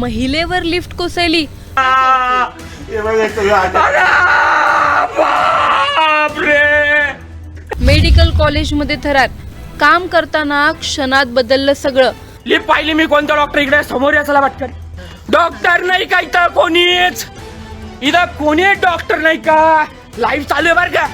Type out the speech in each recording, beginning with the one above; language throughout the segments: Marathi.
महिलेवर लिफ्ट कोसळली। मेडिकल कॉलेजमध्ये थरार, काम करताना क्षणात बदललं सगळं। लिफ्ट पाहिली मी, कोणता डॉक्टर इकडे समोर यायला वाटतं? डॉक्टर नाही का इथं कोणीच? इथं कोणी डॉक्टर नाही का? लाईव्ह चालू आहे बरं का?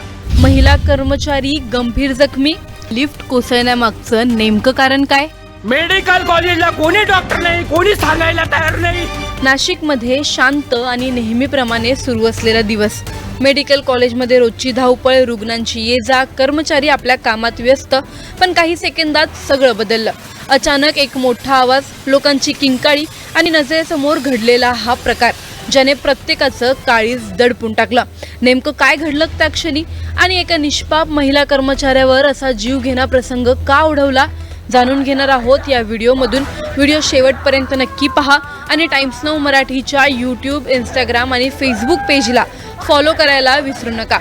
महिला कर्मचारी गंभीर जखमी, लिफ्ट कोसळण्यामागचं नेमकं कारण काय? मेडिकल कॉलेजला कोणी डॉक्टर नाही, कोणी सांगायला तयार नाही। नाशिकमध्ये शांत आणि नेहमीप्रमाणे सुरू असलेला दिवस। मेडिकल कॉलेजमध्ये रोजची धावपळ, रुग्णांची ये जा, कर्मचारी आपल्या कामात व्यस्त। पण काही सेकंदात सगळं बदललं। अचानक एक मोठा आवाज, लोकांची किंकाळी आणि नजरेसमोर घडलेला हा प्रकार ज्याने प्रत्येकाचं काळीज दडपून टाकलं। नेमकं काय घडलं त्या क्षणी आणि एका निष्पाप महिला कर्मचाऱ्यावर असा जीवघेणा प्रसंग का ओढवला, जाणून घेणार आहोत या व्हिडिओमधून। व्हिडिओ शेवटपर्यंत नक्की पहा आणि टाइम्स नाऊ मराठीच्या यूट्यूब, इंस्टाग्राम आणि फेसबुक पेजला फॉलो करायला विसरू नका।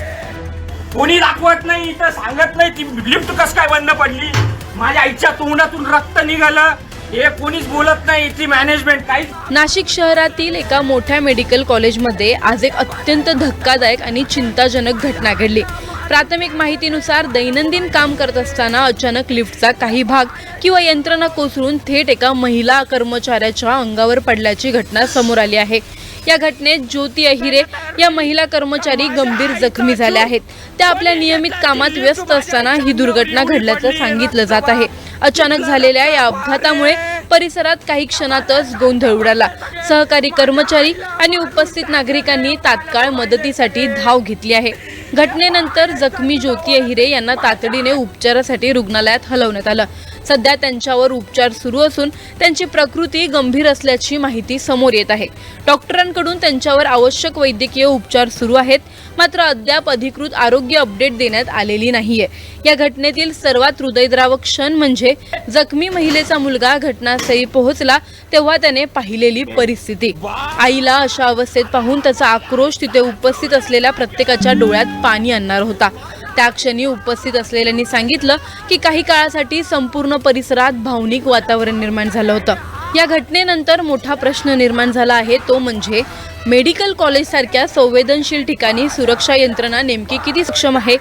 कोणी दाखवत नाही, इथं सांगत नाही ती लिफ्ट कसं काय बंद पडली। माझ्या आईच्या तोंडातून रक्त निघालं, हे कोणीच बोलत नाही, इथली मॅनेजमेंट काहीच। नाशिक शहरातील एका मोठ्या मेडिकल कॉलेजमध्ये आज एक अत्यंत धक्कादायक आणि चिंताजनक घटना घडली। प्राथमिक माहितीनुसार दैनंदिन काम करत असताना अचानक लिफ्टचा काही भाग किंवा यंत्रणा कोसळून थेट एका महिला कर्मचाऱ्याच्या अंगावर पडल्याची घटना समोर आली आहे। या घटनेत ज्योती अहिरे या महिला कर्मचारी गंभीर जखमी झाल्या आहेत। त्या आपल्या नियमित कामात व्यस्त असताना ही दुर्घटना घडल्याचं सांगितलं जात आहे। अचानक झालेल्या या अपघातामुळे परिसरात काही क्षणातच गोंधळ उडाला। सहकारी कर्मचारी आणि उपस्थित नागरिकांनी तात्काळ मदतीसाठी धाव घेतली आहे। घटनेनंतर जखमी ज्योती अहिरे यांना तातडीने उपचारासाठी रुग्णालयात हलवण्यात आलं। सध्या त्यांच्यावर उपचार सुरू असून त्यांची प्रकृती गंभीर असल्याची माहिती समोर येत आहे। डॉक्टरांकडून त्यांच्यावर आवश्यक वैद्यकीय उपचार सुरू आहेत, मात्र अद्याप अधिकृत आरोग्य अपडेट देण्यात आलेली नाहीये। या घटनेतील सर्वात हृदयद्रावक क्षण म्हणजे जखमी महिलेचा मुलगा घटनास्थळी पोहोचला तेव्हा त्याने पाहिलेली परिस्थिती। आईला अशा अवस्थेत पाहून त्याचा आक्रोश तिथे उपस्थित असलेल्या प्रत्येकाच्या डोळ्यात पाणी आणणार होता। त्या क्षणी उपस्थित असलेल्यांनी सांगितलं की काही काळासाठी संपूर्ण परिसरात भावनिक वातावरण निर्माण झालं होतं। या घटनेनंतर मोठा प्रश्न निर्माण झाला आहे, तो म्हणजे मेडिकल कॉलेजसारख्या संवेदनशील ठिकाणी सुरक्षा यंत्रणा नेमकी किती सक्षम आहे?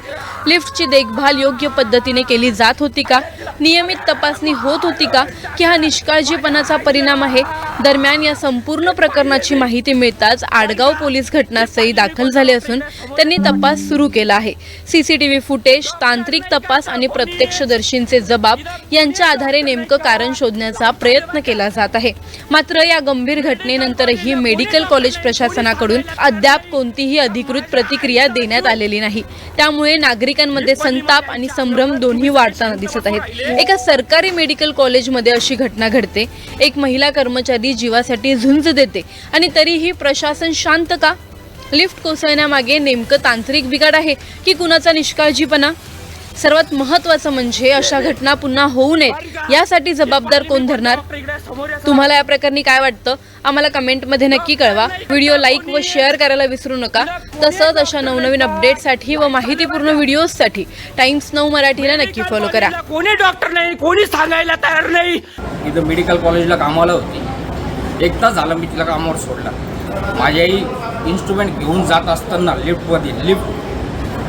लिफ्टची देखभाल योग्य पद्धतीने केली जात होती का? नियमित तपासणी होत होती का? की हा निष्काळजीपणाचा परिणाम आहे? दरम्यान या संपूर्ण प्रकरणाची माहिती मिळताच आडगाव पोलीस घटनास्थळी दाखल झाले असून त्यांनी तपास सुरू केला आहे। सीसीटीव्ही फुटेज, तांत्रिक तपास आणि प्रत्यक्षदर्शींचे जबाब यांच्या आधारे नेमकं कारण शोधण्याचा प्रयत्न केला जात आहे। मात्र या गंभीर घटनेनंतरही मेडिकल कॉलेज प्रशासनाकडून अद्याप कोणतीही अधिकृत प्रतिक्रिया देण्यात आलेली नाही। त्यामुळे नागरिकांमध्ये संताप आणि संभ्रम दोन्ही वाढताना दिसत आहेत। एका सरकारी मेडिकल कॉलेजमध्ये अशी घटना घडते, एक महिला कर्मचारी जीवासाठी झुंज देते आणि तरीही प्रशासन शांत का? लिफ्ट कोसळण्यामागे नेमकं तांत्रिक बिघाड आहे की कुणाचा निष्काळजीपणा? सर्वात महत्त्वाचं म्हणजे अशा घटना पुन्हा होऊ नयेत यासाठी जबाबदार कोण धरणार? तुम्हाला या प्रकरणी काय वाटतं? आम्हाला कमेंटमध्ये नक्की कळवा। व्हिडिओ लाईक व शेअर करायला विसरू नका। तसंच अशा नवनवीन अपडेटसाठी व माहितीपूर्ण व्हिडिओजसाठी टाइम्स नाऊ मराठीला नक्की फॉलो करा। कोणी डॉक्टर नाही, कोणी सांगायला तयार नाही। इथं मेडिकल कॉलेजला कामाला होती, 1 तास झाला मी तिला कामावर सोडला। माझी आई इन्स्ट्रुमेंट घेऊन जात असताना लिफ्ट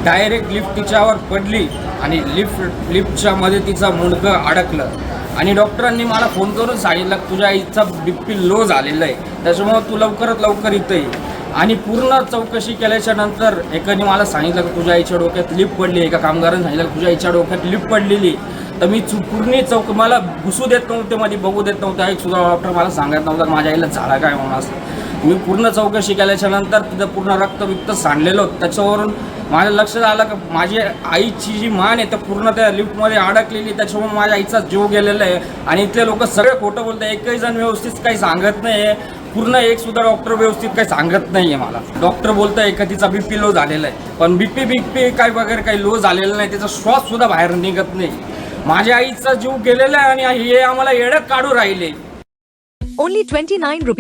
डायरेक्ट लिफ्ट तिच्यावर पडली आणि लिफ्टच्या मध्ये तिचा मुंडकं अडकलं आणि डॉक्टरांनी मला फोन करून सांगितलं तुझ्या आईचा BP लो झालेला आहे, त्याच्यामुळे तू लवकरात लवकर इथं ये। आणि पूर्ण चौकशी केल्याच्या नंतर एकाने मला सांगितलं की तुझ्या आईच्या डोक्यात लिफ्ट पडली, एका कामगाराने सांगितलं तुझ्या आईच्या डोक्यात लिफ्ट पडलेली। तर मी पूर्ण मला घुसू देत नव्हते, मध्ये बघू देत नव्हते। एक सुद्धा डॉक्टर मला सांगत नव्हता माझ्या आईला झाला काय म्हणून। असं मी पूर्ण चौकशी केल्याच्या नंतर तिथं पूर्ण रक्त सांडलेलं होतं। त्याच्यावरून माझ्या लक्षात आलं की माझी आईची जी मान आहे तर पूर्ण त्या लिफ्टमध्ये अडकलेली, त्याच्यामुळे माझ्या आईचा जीव गेलेला आहे। आणि इथले लोक सगळे खोटं बोलतात, एकही जण व्यवस्थित काही सांगत नाही आहे, पूर्ण एक सुद्धा डॉक्टर व्यवस्थित काही सांगत नाही आहे मला। डॉक्टर बोलतंय का तिचा BP लो झालेला आहे, पण BP काय वगैरे काही लो झालेला नाही, त्याचा श्वास सुद्धा बाहेर निघत नाही। माझ्या आईचा जीव गेलेला आहे आणि हे आम्हाला येडं काढू राहिले। Only 29 rupees.